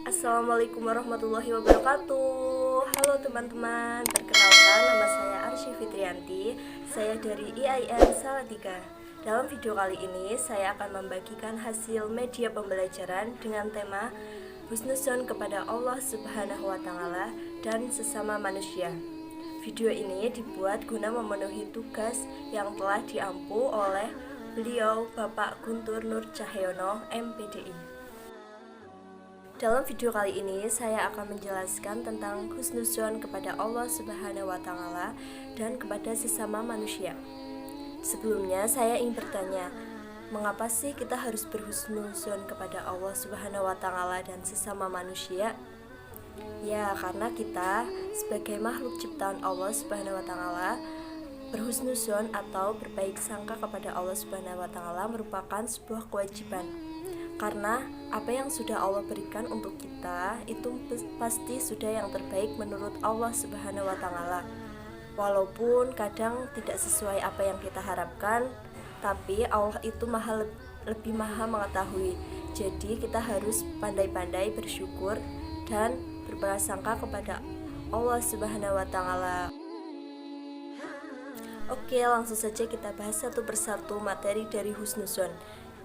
Assalamualaikum warahmatullahi wabarakatuh. Halo teman-teman, perkenalkan nama saya Arsy Fitrianti. Saya dari IAIN Salatiga. Dalam video kali ini saya akan membagikan hasil media pembelajaran dengan tema husnuzon kepada Allah Subhanahu wa Ta'ala dan sesama manusia. Video ini dibuat guna memenuhi tugas yang telah diampu oleh beliau Bapak Guntur Nur Cahyono, MPDI. Dalam video kali ini saya akan menjelaskan tentang husnuzon kepada Allah Subhanahu wa Ta'ala dan kepada sesama manusia. Sebelumnya saya ingin bertanya, mengapa sih kita harus berhusnuzon kepada Allah Subhanahu wa Ta'ala dan sesama manusia? Ya, karena kita sebagai makhluk ciptaan Allah Subhanahu wa Ta'ala, berhusnuzon atau berbaik sangka kepada Allah Subhanahu wa Ta'ala merupakan sebuah kewajiban. Karena apa yang sudah Allah berikan untuk kita itu pasti sudah yang terbaik menurut Allah Subhanahu wa Ta'ala. Walaupun kadang tidak sesuai apa yang kita harapkan, tapi Allah itu lebih maha mengetahui. Jadi kita harus pandai-pandai bersyukur dan berprasangka kepada Allah Subhanahu wa Ta'ala. Oke, langsung saja kita bahas satu persatu materi dari husnuzon.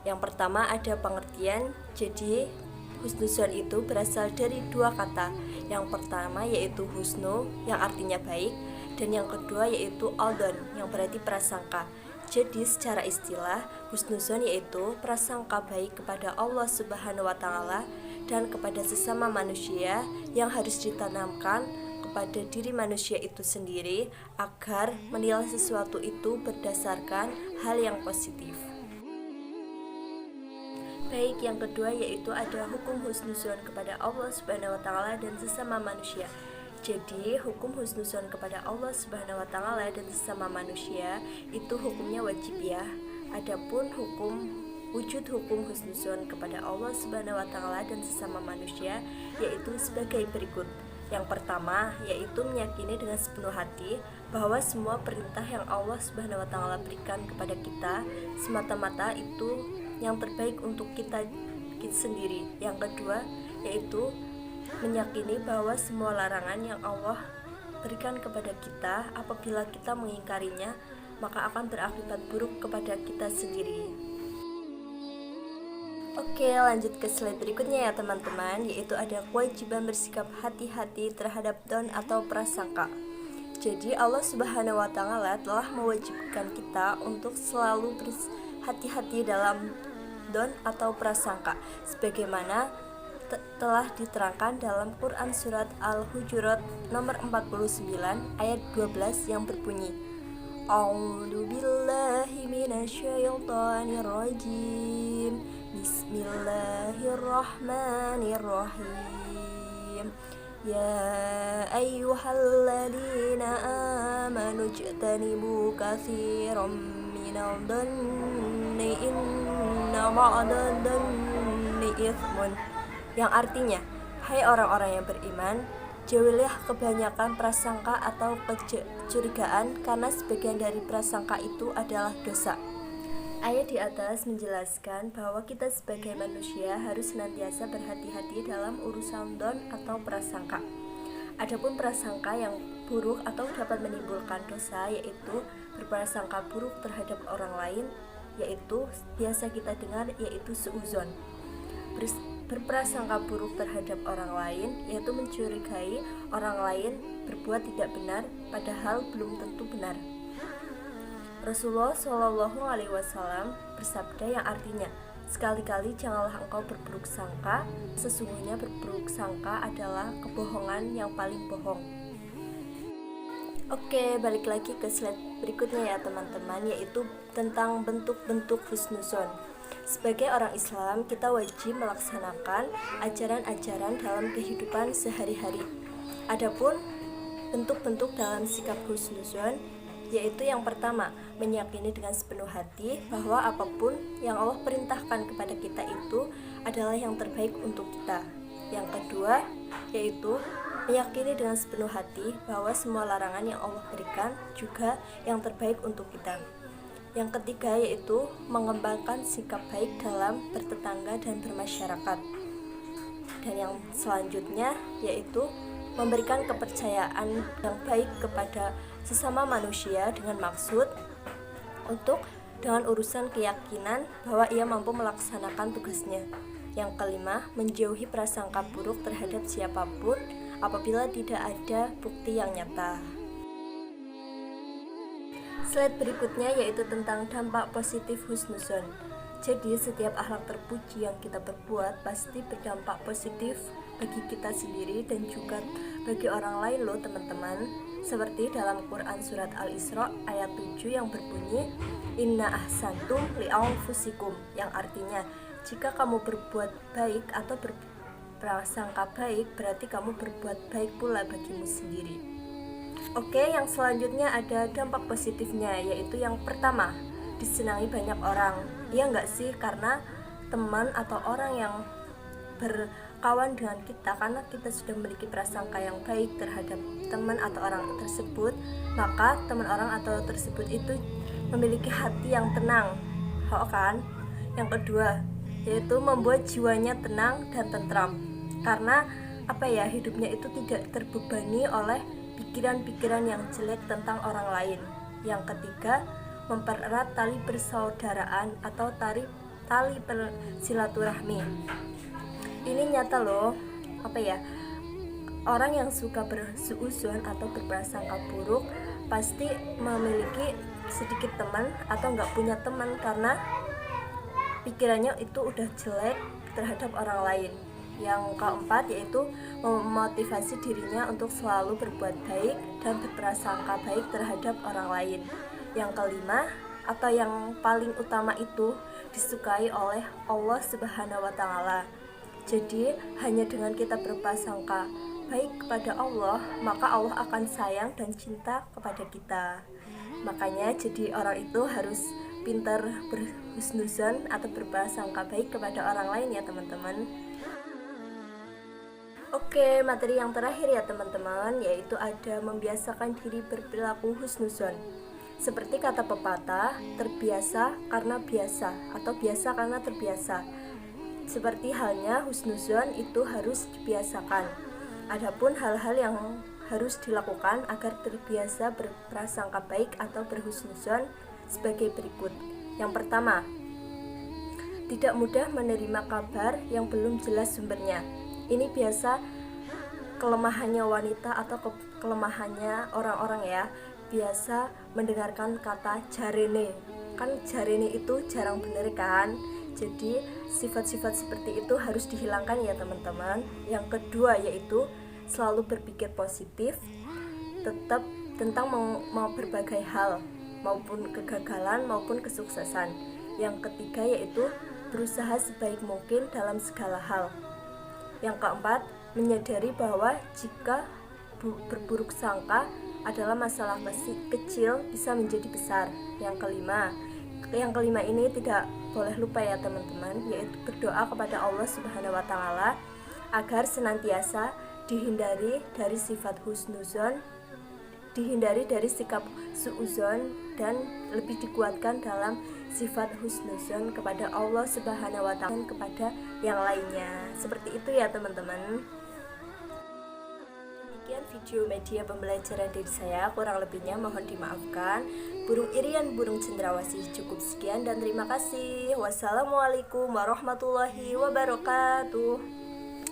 Yang pertama ada pengertian. Jadi husnuzon itu berasal dari dua kata. Yang pertama yaitu husnu yang artinya baik, dan yang kedua yaitu aldon yang berarti prasangka. Jadi secara istilah husnuzon yaitu prasangka baik kepada Allah Subhanahu wa Ta'ala dan kepada sesama manusia yang harus ditanamkan kepada diri manusia itu sendiri agar menilai sesuatu itu berdasarkan hal yang positif. Baik, yang kedua yaitu ada hukum husnuzon kepada Allah Subhanahu wa Ta'ala dan sesama manusia. Jadi hukum husnuzon kepada Allah Subhanahu wa Ta'ala dan sesama manusia itu hukumnya wajib ya. Adapun wujud hukum husnuzon kepada Allah Subhanahu wa Ta'ala dan sesama manusia yaitu sebagai berikut. Yang pertama yaitu meyakini dengan sepenuh hati bahwa semua perintah yang Allah Subhanahu wa Ta'ala berikan kepada kita semata-mata itu yang terbaik untuk kita sendiri. Yang kedua yaitu meyakini bahwa semua larangan yang Allah berikan kepada kita apabila kita mengingkarinya maka akan berakibat buruk kepada kita sendiri. Oke, lanjut ke slide berikutnya ya teman-teman, yaitu ada kewajiban bersikap hati-hati terhadap don atau prasangka. Jadi Allah Subhanahu wa Ta'ala telah mewajibkan kita untuk selalu berhati-hati dalam don atau prasangka sebagaimana telah diterangkan dalam Quran surat Al-Hujurat nomor 49 ayat 12 yang berbunyi A'udzu billahi minasyaitonir rajim Bismillahirrahmanirrahim Ya ayyuhalladzina amanu ijtanibu katsiran minal dhanni inna ba'da dhanni itsmun, yang artinya, hai orang-orang yang beriman, jauhilah kebanyakan prasangka atau kecurigaan karena sebagian dari prasangka itu adalah dosa. Ayat di atas menjelaskan bahwa kita sebagai manusia harus senantiasa berhati-hati dalam urusan don atau prasangka. Adapun prasangka yang buruk atau dapat menimbulkan dosa yaitu berprasangka buruk terhadap orang lain, yaitu biasa kita dengar yaitu suuzon. Berprasangka buruk terhadap orang lain yaitu mencurigai orang lain berbuat tidak benar padahal belum tentu benar. Rasulullah Shallallahu Alaihi Wasallam bersabda yang artinya, sekali-kali janganlah engkau berburuk sangka, sesungguhnya berburuk sangka adalah kebohongan yang paling bohong. Oke, balik lagi ke slide berikutnya ya teman-teman, yaitu tentang bentuk-bentuk husnuzon. Sebagai orang Islam, kita wajib melaksanakan ajaran-ajaran dalam kehidupan sehari-hari. Adapun bentuk-bentuk dalam sikap husnuzon yaitu yang pertama, meyakini dengan sepenuh hati bahwa apapun yang Allah perintahkan kepada kita itu adalah yang terbaik untuk kita. Yang kedua, yaitu meyakini dengan sepenuh hati bahwa semua larangan yang Allah berikan juga yang terbaik untuk kita. Yang ketiga, yaitu mengembangkan sikap baik dalam bertetangga dan bermasyarakat. Dan yang selanjutnya yaitu memberikan kepercayaan yang baik kepada sesama manusia dengan maksud untuk dengan urusan keyakinan bahwa ia mampu melaksanakan tugasnya. Yang kelima, menjauhi prasangka buruk terhadap siapapun apabila tidak ada bukti yang nyata. Slide berikutnya yaitu tentang dampak positif husnuzon. Jadi setiap akhlak terpuji yang kita perbuat pasti berdampak positif bagi kita sendiri dan juga bagi orang lain loh teman-teman. Seperti dalam Quran surat Al-Isra ayat 7 yang berbunyi Inna ahsantum li'anfusikum, yang artinya jika kamu berbuat baik atau berprasangka baik berarti kamu berbuat baik pula bagimu sendiri. Oke, yang selanjutnya ada dampak positifnya, yaitu yang pertama, disenangi banyak orang. Iya enggak sih? Karena teman atau orang yang berkawan dengan kita, karena kita sudah memiliki prasangka yang baik terhadap teman atau orang tersebut, maka teman orang atau tersebut itu memiliki hati yang tenang. Kan? Yang kedua, yaitu membuat jiwanya tenang dan tentram. Karena hidupnya itu tidak terbebani oleh pikiran-pikiran yang jelek tentang orang lain. Yang ketiga, mempererat tali persaudaraan atau tali silaturahmi. Ini nyata loh, orang yang suka bersuuzon atau berprasangka buruk pasti memiliki sedikit teman atau nggak punya teman karena pikirannya itu udah jelek terhadap orang lain. Yang keempat yaitu memotivasi dirinya untuk selalu berbuat baik dan berprasangka baik terhadap orang lain. Yang kelima atau yang paling utama itu disukai oleh Allah Subhanahu wa Ta'ala. Jadi hanya dengan kita berprasangka baik kepada Allah, maka Allah akan sayang dan cinta kepada kita. Makanya jadi orang itu harus pintar berhusnuzon atau berprasangka baik kepada orang lain ya teman-teman. Oke, materi yang terakhir ya teman-teman, yaitu ada membiasakan diri berperilaku husnuzon. Seperti kata pepatah, terbiasa karena biasa atau biasa karena terbiasa. Seperti halnya husnuzon itu harus dibiasakan. Adapun hal-hal yang harus dilakukan agar terbiasa berprasangka baik atau berhusnuzon sebagai berikut. Yang pertama, tidak mudah menerima kabar yang belum jelas sumbernya. Ini biasa kelemahannya wanita atau kelemahannya orang-orang ya. Biasa mendengarkan kata jarene. Kan jarene itu jarang bener kan. Jadi sifat-sifat seperti itu harus dihilangkan ya teman-teman. Yang kedua yaitu selalu berpikir positif, tetap tentang mau berbagai hal, maupun kegagalan maupun kesuksesan. Yang ketiga yaitu berusaha sebaik mungkin dalam segala hal. Yang keempat, menyadari bahwa jika berburuk sangka adalah masalah kecil bisa menjadi besar. Yang kelima ini tidak boleh lupa ya teman-teman, yaitu berdoa kepada Allah Subhanahu wa Ta'ala agar senantiasa dihindari dari sifat husnuzon, dihindari dari sikap suuzon, dan lebih dikuatkan dalam sifat husnuzon kepada Allah Subhanahu wa Ta'ala dan kepada yang lainnya. Seperti itu ya teman-teman. Demikian video media pembelajaran dari saya, kurang lebihnya mohon dimaafkan. Burung irian burung cendrawasih, cukup sekian dan terima kasih. Wassalamualaikum warahmatullahi wabarakatuh.